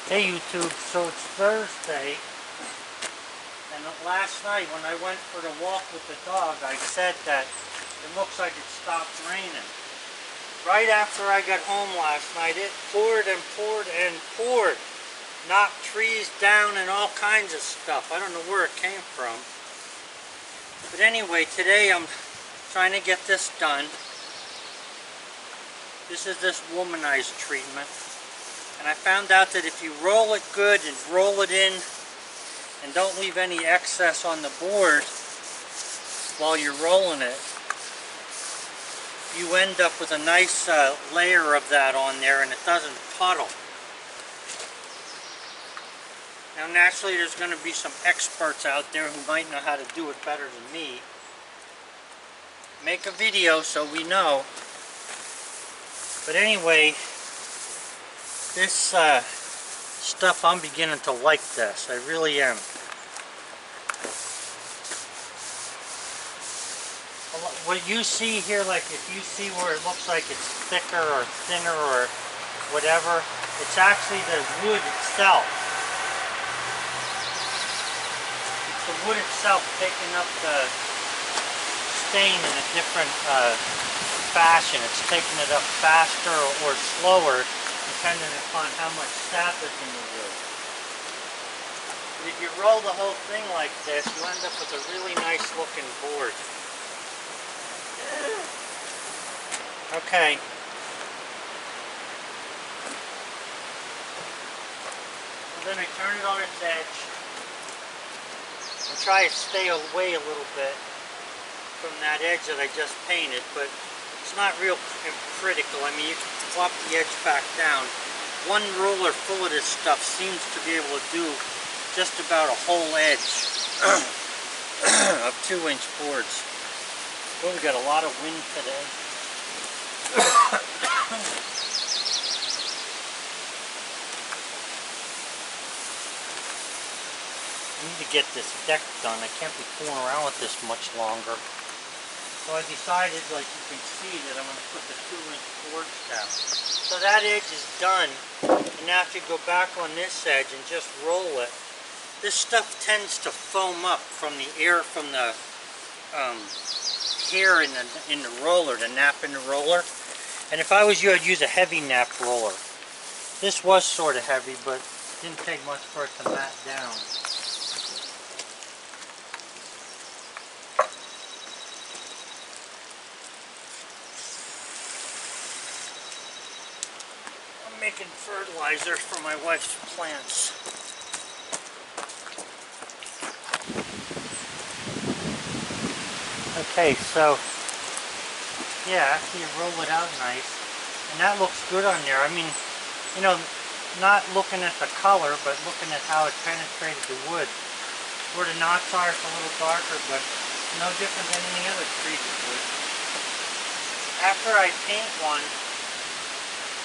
Hey YouTube, so it's Thursday, and last night when I went for the walk with the dog, I said that it looks like it stopped raining. Right after I got home last night, it poured and poured and poured. Knocked trees down and all kinds of stuff. I don't know where it came from. But anyway, today I'm trying to get this done. This is this Wolmanizing treatment. And I found out that if you roll it good and roll it in and don't leave any excess on the board while you're rolling it, you end up with a nice layer of that on there and it doesn't puddle. Now naturally there's going to be some experts out there who might know how to do it better than me. Make a video so we know. But anyway, this stuff, I'm beginning to like this. I really am. What you see here, like if you see where it looks like it's thicker or thinner or whatever, it's actually the wood itself. It's the wood itself taking up the stain in a different fashion. It's taking it up faster or slower, depending upon how much sap is in the wood. But if you roll the whole thing like this, you end up with a really nice looking board. Okay. So then I turn it on its edge and try to stay away a little bit from that edge that I just painted, but it's not real critical. I mean, you can flop the edge back down. One roller full of this stuff seems to be able to do just about a whole edge of 2-inch boards. Well, we got a lot of wind today. I need to get this deck done. I can't be fooling around with this much longer. So I decided, like you can see, that I'm going to put the 2-inch boards down. So that edge is done. And now if you go back on this edge and just roll it, this stuff tends to foam up from the air from the hair in the roller, the nap in the roller. And if I was you, I'd use a heavy nap roller. This was sort of heavy, but it didn't take much for it to mat down. I'm making fertilizer for my wife's plants. Okay, so yeah, after you roll it out nice, and that looks good on there. I mean, you know, not looking at the color, but looking at how it penetrated the wood. Where the knots are, it's a little darker, but no different than any other treated wood. After I paint one,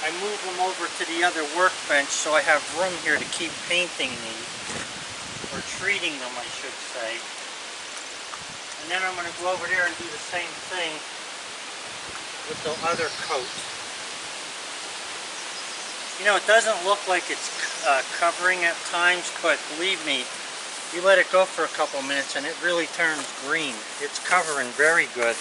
I move them over to the other workbench so I have room here to keep painting these, or treating them, I should say. And then I'm going to go over there and do the same thing with the other coat. You know, it doesn't look like it's covering at times, but believe me, you let it go for a couple minutes and it really turns green. It's covering very good.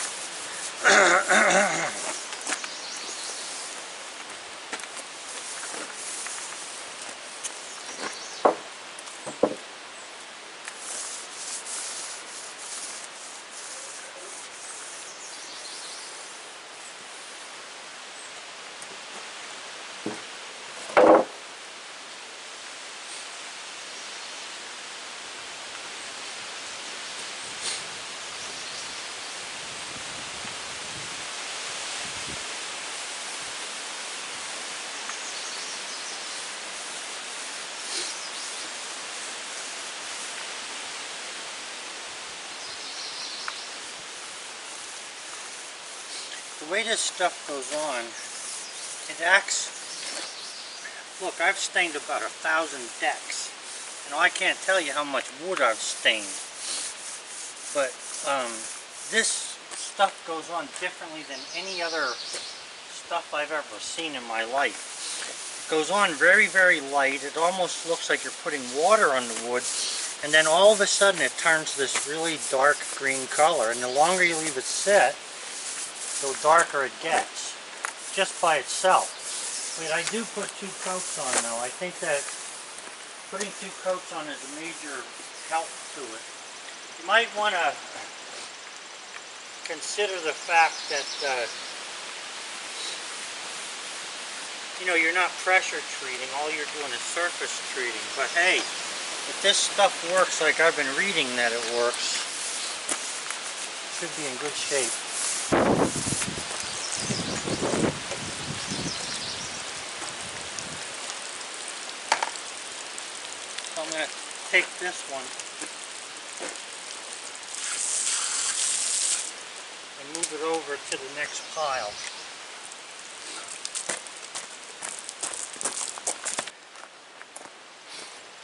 The way this stuff goes on, it acts, look, I've stained about 1,000 decks. You know, I can't tell you how much wood I've stained. But this stuff goes on differently than any other stuff I've ever seen in my life. Goes on very, very light. It almost looks like you're putting water on the wood. And then all of a sudden it turns this really dark green color. And the longer you leave it sit, the darker it gets, just by itself. But I do put 2 coats on though. I think that putting 2 coats on is a major help to it. You might want to consider the fact that you know, you're not pressure treating, all you're doing is surface treating. But hey, if this stuff works like I've been reading that it works, it should be in good shape. So I'm going to take this one and move it over to the next pile.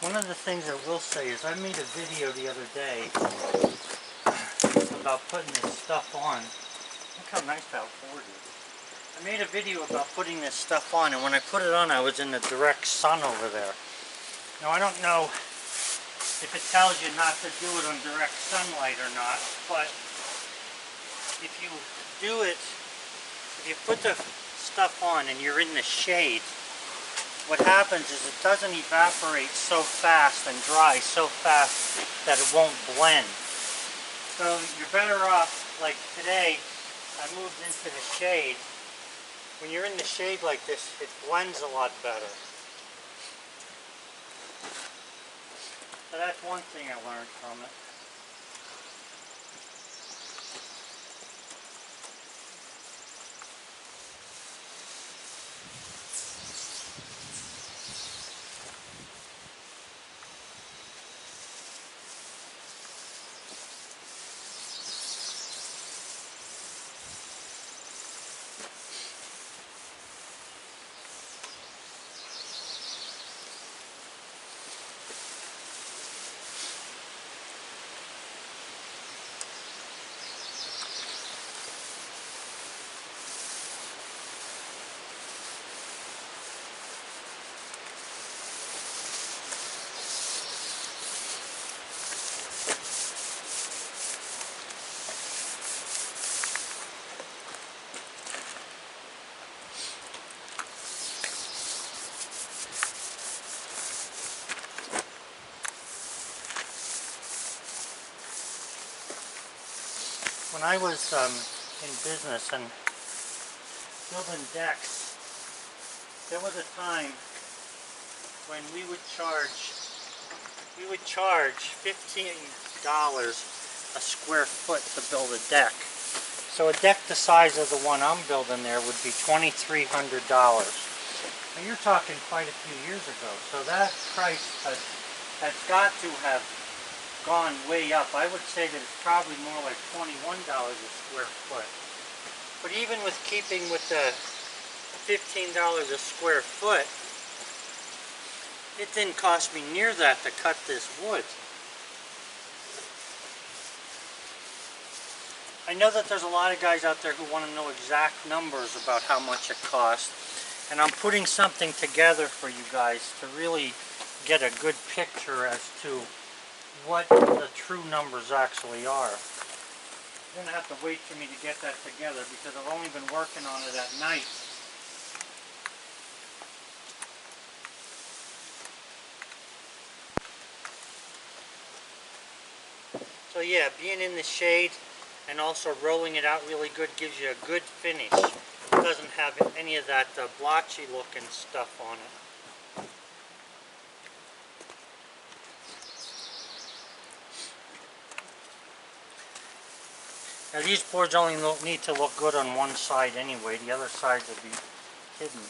One of the things I will say is I made a video the other day about putting this stuff on. Look how nice that board is. I made a video about putting this stuff on, and when I put it on I was in the direct sun over there. Now I don't know if it tells you not to do it on direct sunlight or not, but if you do it, if you put the stuff on and you're in the shade, what happens is it doesn't evaporate so fast and dry so fast that it won't blend. So you're better off, like today, I moved into the shade. When you're in the shade like this, it blends a lot better. So that's one thing I learned from it. When I was in business and building decks, there was a time when we would charge $15 a square foot to build a deck. So a deck the size of the one I'm building there would be $2,300. Now you're talking quite a few years ago, so that price has got to have gone way up. I would say that it's probably more like $21 a square foot. But even with keeping with the $15 a square foot, it didn't cost me near that to cut this wood. I know that there's a lot of guys out there who want to know exact numbers about how much it costs, and I'm putting something together for you guys to really get a good picture as to what the true numbers actually are. You're going to have to wait for me to get that together because I've only been working on it at night. So yeah, being in the shade and also rolling it out really good gives you a good finish. It doesn't have any of that blotchy looking stuff on it. Now these boards only need to look good on one side anyway, the other side will be hidden.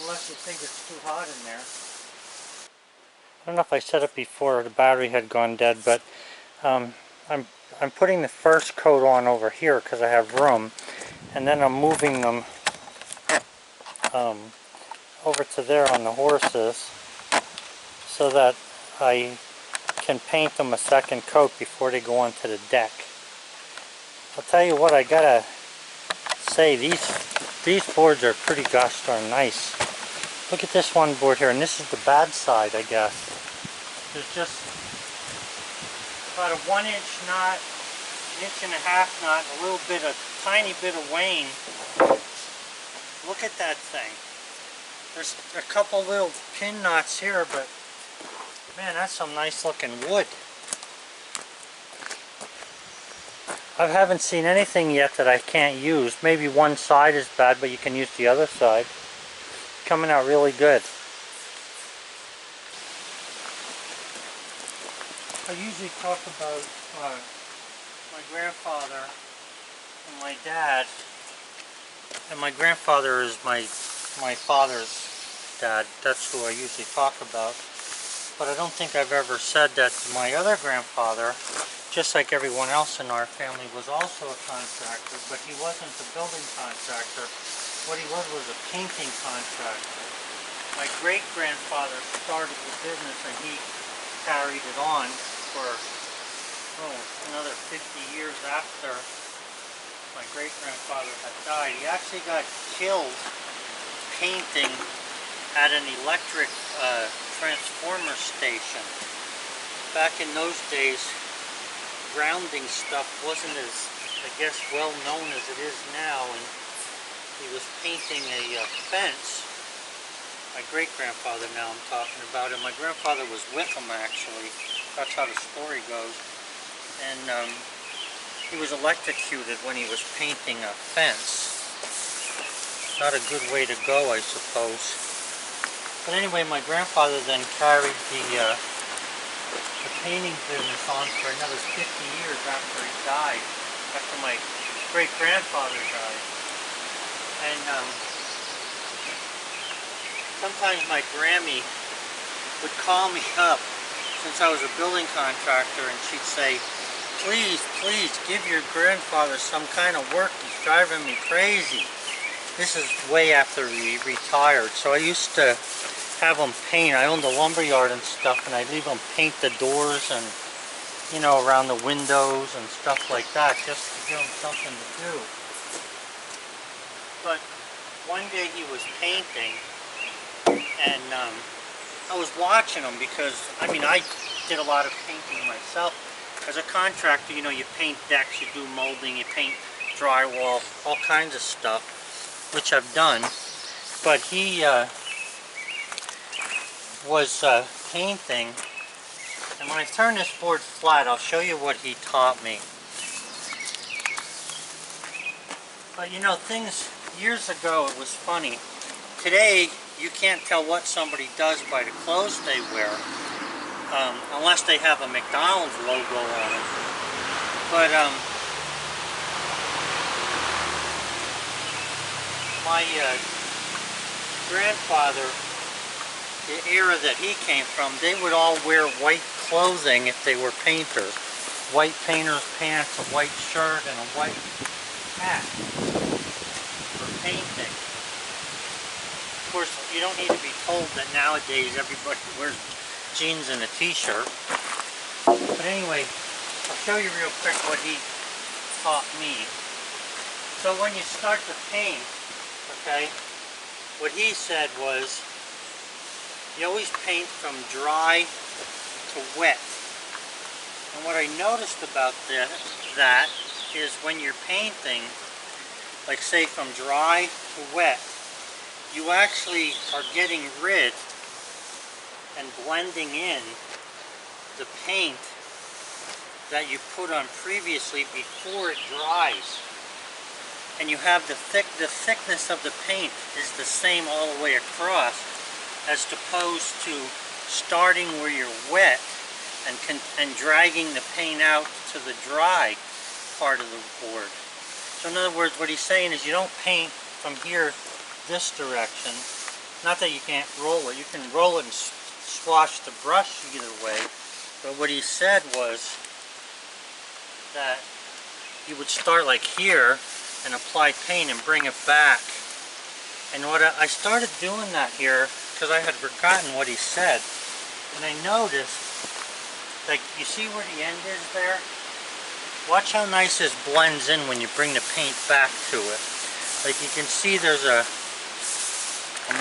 unless you think it's too hot in there. I don't know if I said it before, the battery had gone dead, but I'm putting the first coat on over here because I have room, and then I'm moving them over to there on the horses so that I can paint them a second coat before they go onto the deck. I'll tell you what, I gotta say, these boards are pretty gosh darn nice. Look at this one board here, and this is the bad side, I guess. There's just about a 1-inch knot, 1.5-inch knot, a little bit, a tiny bit of wane. Look at that thing. There's a couple little pin knots here, but man, that's some nice looking wood. I haven't seen anything yet that I can't use. Maybe one side is bad, but you can use the other side. Coming out really good. I usually talk about my grandfather and my dad. And my grandfather is my father's dad. That's who I usually talk about. But I don't think I've ever said that my other grandfather, just like everyone else in our family, was also a contractor, but he wasn't a building contractor. What he was a painting contractor. My great-grandfather started the business and he carried it on for another 50 years after my great-grandfather had died. He actually got killed painting at an electric transformer station. Back in those days, grounding stuff wasn't as, I guess, well known as it is now, and he was painting a fence. My great-grandfather now I'm talking about, and my grandfather was with him actually. That's how the story goes. And he was electrocuted when he was painting a fence. Not a good way to go, I suppose. But anyway, my grandfather then carried the painting business on for another 50 years after he died, after my great-grandfather died. And sometimes my Grammy would call me up, since I was a building contractor, and she'd say, please, please, give your grandfather some kind of work. He's driving me crazy. This is way after he retired. So I used to have him paint. I owned a lumber yard and stuff, and I'd leave him paint the doors and, you know, around the windows and stuff like that, just to give him something to do. But one day he was painting, and I was watching him because, I mean, I did a lot of painting myself. As a contractor, you know, you paint decks, you do molding, you paint drywall, all kinds of stuff, which I've done. But he was painting, and when I turn this board flat, I'll show you what he taught me. But you know, things, years ago it was funny. Today, you can't tell what somebody does by the clothes they wear, unless they have a McDonald's logo on it. But my grandfather, the era that he came from, they would all wear white clothing if they were painters. White painter's pants, a white shirt, and a white hat for painting. Of course, you don't need to be told that nowadays everybody wears jeans and a t-shirt. But anyway, I'll show you real quick what he taught me. So when you start to paint, okay, what he said was, you always paint from dry to wet. And what I noticed about that is when you're painting, like say from dry to wet, you actually are getting rid and blending in the paint that you put on previously before it dries. And you have the thickness of the paint is the same all the way across, as opposed to starting where you're wet and dragging the paint out to the dry part of the board. So in other words, what he's saying is you don't paint from here this direction, Not that you can't roll it. You can roll it and swash the brush either way. But what he said was that you would start like here and apply paint and bring it back. And what I started doing that here because I had forgotten what he said. And I noticed, like, you see where the end is there? Watch how nice this blends in when you bring the paint back to it. Like you can see there's a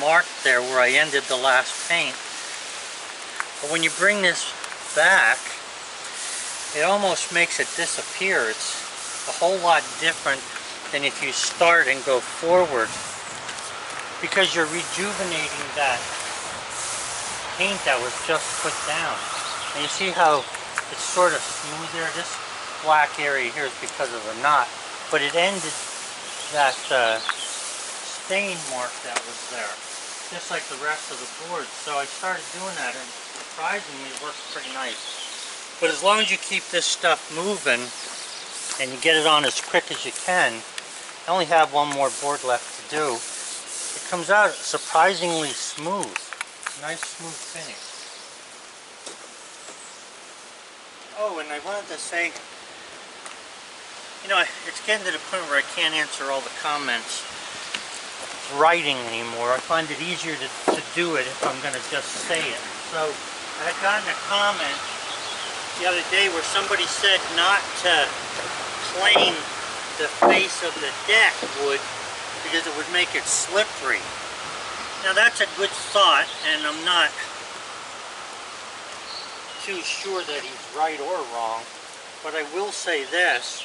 mark there where I ended the last paint. But when you bring this back, it almost makes it disappear. It's a whole lot different than if you start and go forward, because you're rejuvenating that paint that was just put down. And you see how it's sort of smooth there? This black area here is because of the knot, but it ended that stain mark that was there, just like the rest of the board. So I started doing that, and surprisingly it works pretty nice. But as long as you keep this stuff moving and you get it on as quick as you can, I only have one more board left to do. It comes out surprisingly smooth. Nice smooth finish. Oh, and I wanted to say, you know, it's getting to the point where I can't answer all the comments writing anymore. I find it easier to do it if I'm going to just say it. So I had gotten a comment the other day where somebody said not to plane the face of the deck wood because it would make it slippery. Now that's a good thought, and I'm not too sure that he's right or wrong, but I will say this: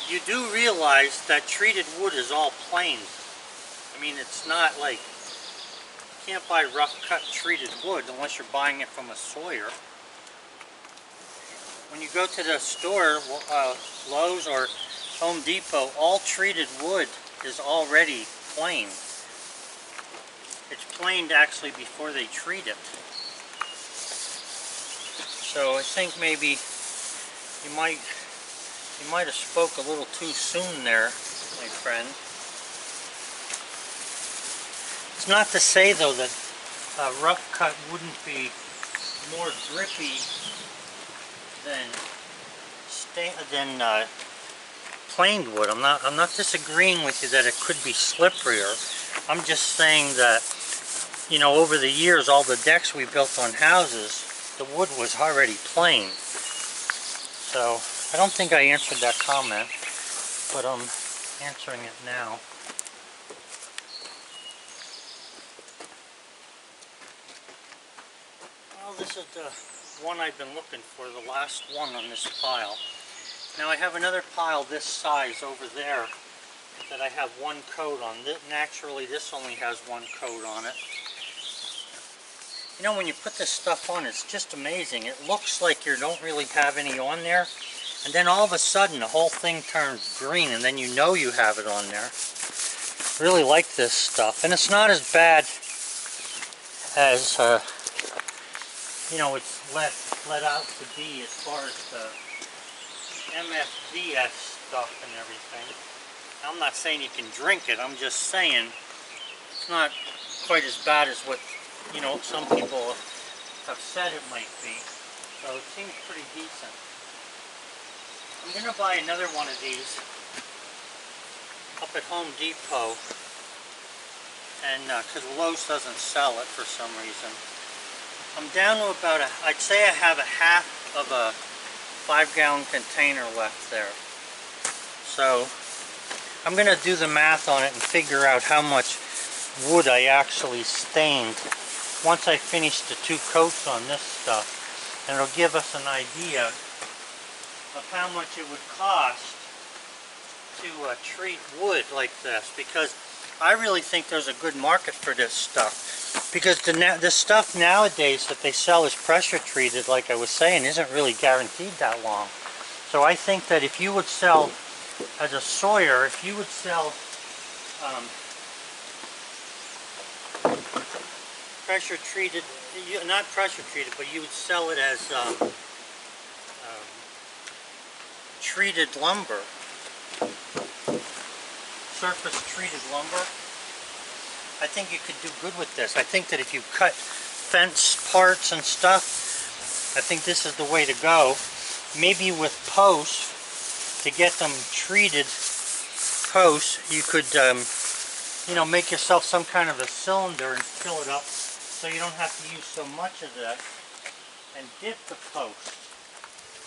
you do realize that treated wood is all planed. I mean, it's not like, you can't buy rough cut treated wood unless you're buying it from a sawyer. When you go to the store, Lowe's or Home Depot, all treated wood is already planed. It's planed actually before they treat it. So I think maybe you might have spoke a little too soon there, my friend. It's not to say though that rough cut wouldn't be more grippy than planed wood. I'm not disagreeing with you that it could be slipperier. I'm just saying that, you know, over the years, all the decks we built on houses, the wood was already planed. So I don't think I answered that comment, but I'm answering it now. Well, this is the one I've been looking for, the last one on this pile. Now I have another pile this size over there that I have one coat on. Naturally, this only has one coat on it. You know, when you put this stuff on, it's just amazing. It looks like you don't really have any on there, and then all of a sudden the whole thing turns green, and then you know you have it on there. Really like this stuff, and it's not as bad as you know, it's let out to be as far as the MSDS stuff and everything. I'm not saying you can drink it, I'm just saying it's not quite as bad as what, you know, some people have said it might be. So it seems pretty decent. I'm going to buy another one of these up at Home Depot, and because Lowe's doesn't sell it for some reason. I'm down to about I'd say I have a half of a 5-gallon container left there. So I'm going to do the math on it and figure out how much wood I actually stained once I finish the 2 coats on this stuff. And it'll give us an idea of how much it would cost to treat wood like this, because I really think there's a good market for this stuff. Because the stuff nowadays that they sell as pressure treated, like I was saying, isn't really guaranteed that long. So I think that if you would sell, as a sawyer, if you would sell pressure treated, not pressure treated, but you would sell it as treated lumber, surface treated lumber, I think you could do good with this. I think that if you cut fence parts and stuff, I think this is the way to go. Maybe with posts, to get them treated posts, you could you know, make yourself some kind of a cylinder and fill it up so you don't have to use so much of that, and dip the post.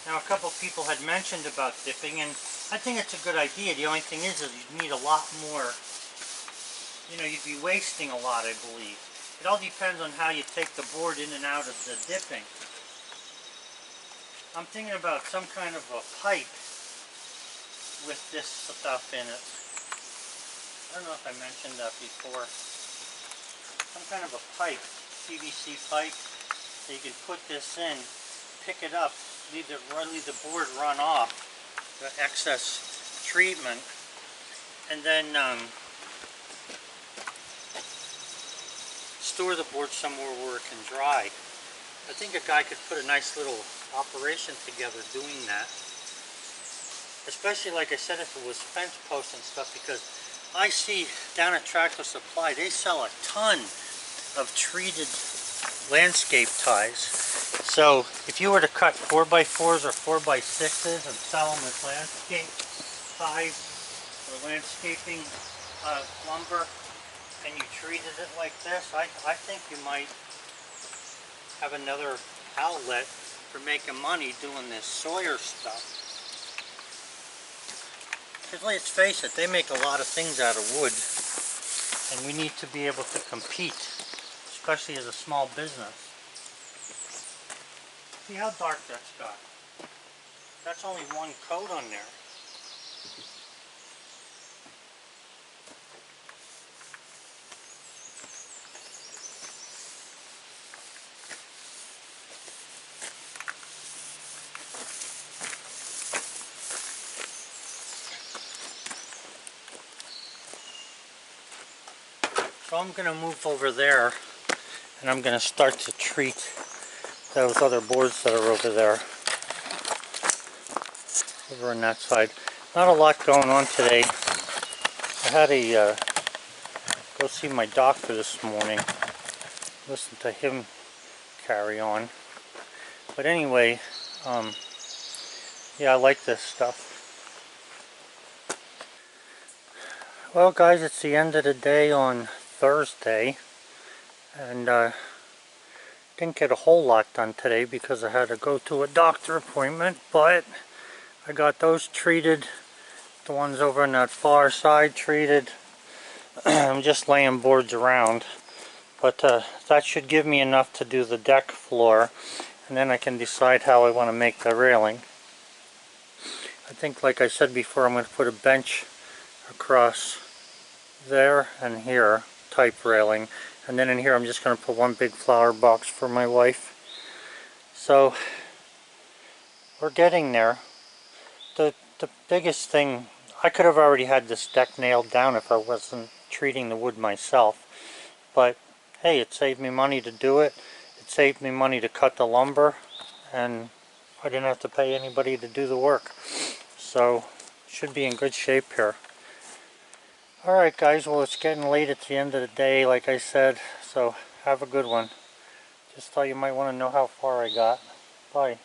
Now a couple people had mentioned about dipping, and I think it's a good idea. The only thing is you'd need a lot more, you know, you'd be wasting a lot, I believe. It all depends on how you take the board in and out of the dipping. I'm thinking about some kind of a pipe with this stuff in it. I don't know if I mentioned that before. Some kind of a pipe, PVC pipe, so you can put this in, pick it up, leave the board run off, the excess treatment, and then store the board somewhere where it can dry. I think a guy could put a nice little operation together doing that. Especially, like I said, if it was fence posts and stuff, because I see down at Tractor Supply, they sell a ton of treated landscape ties. So if you were to cut 4x4s or 4x6s and sell them as landscape ties or landscaping lumber, and you treated it like this, I think you might have another outlet for making money doing this Sawyer stuff. Because let's face it, they make a lot of things out of wood, and we need to be able to compete, especially as a small business. See how dark that's got. That's only one coat on there. So I'm going to move over there, and I'm going to start to treat those other boards that are over there, over on that side. Not a lot going on today. I had a go see my doctor this morning, listen to him carry on. But anyway, yeah, I like this stuff. Well guys, it's the end of the day on Thursday, and didn't get a whole lot done today because I had to go to a doctor appointment, but I got those treated, the ones over on that far side treated. I'm just laying boards around, but that should give me enough to do the deck floor, and then I can decide how I want to make the railing. I think, like I said before, I'm going to put a bench across there and here, type railing, and then in here I'm just going to put one big flower box for my wife. So we're getting there. The biggest thing, I could have already had this deck nailed down if I wasn't treating the wood myself, but hey, it saved me money to do it. It saved me money to cut the lumber, and I didn't have to pay anybody to do the work. So should be in good shape here. Alright guys, well it's getting late at the end of the day, like I said, so have a good one. Just thought you might want to know how far I got. Bye.